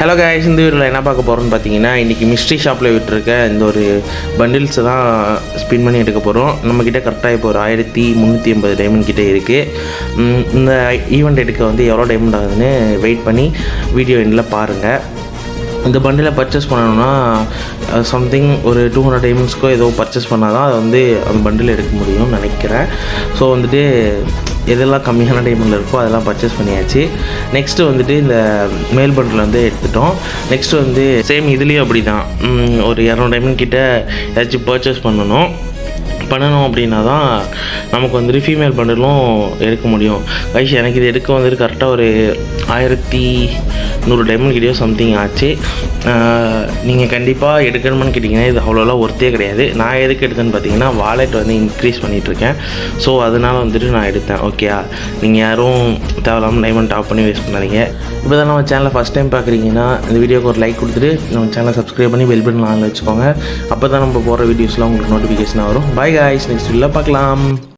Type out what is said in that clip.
Hello guys, இந்த வீடியோவில் என்ன பார்க்க போகிறோம்னு பார்த்தீங்கன்னா, இன்றைக்கி மிஸ்ட்ரி ஷாப்பில் விட்டுருக்க இந்த ஒரு பண்டில்ஸை தான் ஸ்பின் பண்ணி எடுக்க போகிறோம். நம்மக்கிட்ட கரெக்டாக இப்போ ஒரு 1380 டைமண்ட் கிட்டே இருக்குது. இந்த ஈவெண்ட் எடுக்க வந்து எவ்வளோ டைமண்ட் ஆகுதுன்னு வெயிட் பண்ணி வீடியோ எண்டில் பாருங்கள். இந்த பண்டிலை பர்ச்சேஸ் பண்ணணுன்னா சம்திங் ஒரு 200 டைமண்ட்ஸ்க்கோ ஏதோ பர்ச்சேஸ் பண்ணால் தான் அதை வந்து அந்த பண்டில் எடுக்க முடியும்னு நினைக்கிறேன். ஸோ வந்துட்டு எதெல்லாம் கம்மியான டைமண்டில் இருக்கோ அதெல்லாம் பர்ச்சேஸ் பண்ணியாச்சு. நெக்ஸ்ட்டு வந்துட்டு இந்த மேல் பண்டில் வந்து எடுத்துட்டோம். நெக்ஸ்ட்டு வந்து சேம் இதுலேயும் அப்படி தான் ஒரு 200 டைமண்ட் கிட்ட ஏதாச்சும் பர்ச்சேஸ் பண்ணணும் அப்படின்னா தான் நமக்கு வந்துட்டு ஃபீமேல் பண்டிலும் எடுக்க முடியும். கைஸ், எனக்கு இது எடுக்க வந்துட்டு கரெக்டாக ஒரு 1100 டைமண்ட் கிட்டேயோ சம்திங் ஆச்சு. நீங்கள் கண்டிப்பாக எடுக்கணுமான்னு கேட்டிங்கன்னா இது அவ்வளோலாம் ஒர்த்தே கிடையாது. நான் எதுக்கு எடுத்தேன்னு பார்த்தீங்கன்னா, வாலெட் வந்து இன்க்ரீஸ் பண்ணிகிட்ருக்கேன். ஸோ அதனால் வந்துட்டு நான் எடுத்தேன். ஓகேயா, நீங்கள் யாரும் தேவையில்லாமல் டைமண்ட் டாப் பண்ணி வேஸ்ட் பண்ணாதீங்க. இப்போ தான் நம்ம சேனலை ஃபஸ்ட் டைம் பார்க்குறீங்கன்னா இந்த வீடியோக்கு ஒரு லைக் கொடுத்துட்டு நம்ம சேனலை சப்ஸ்கிரைப் பண்ணி பெல் பட்டன் ஆன்ல வச்சுக்கோங்க. அப்போ தான் நம்ம போகிற வீடியோஸ்லாம் உங்களுக்கு நோட்டிஃபிகேஷன் வரும். பாய் காய்ஸ், நெக்ஸ்ட் வீடியோவில் பார்க்கலாம்.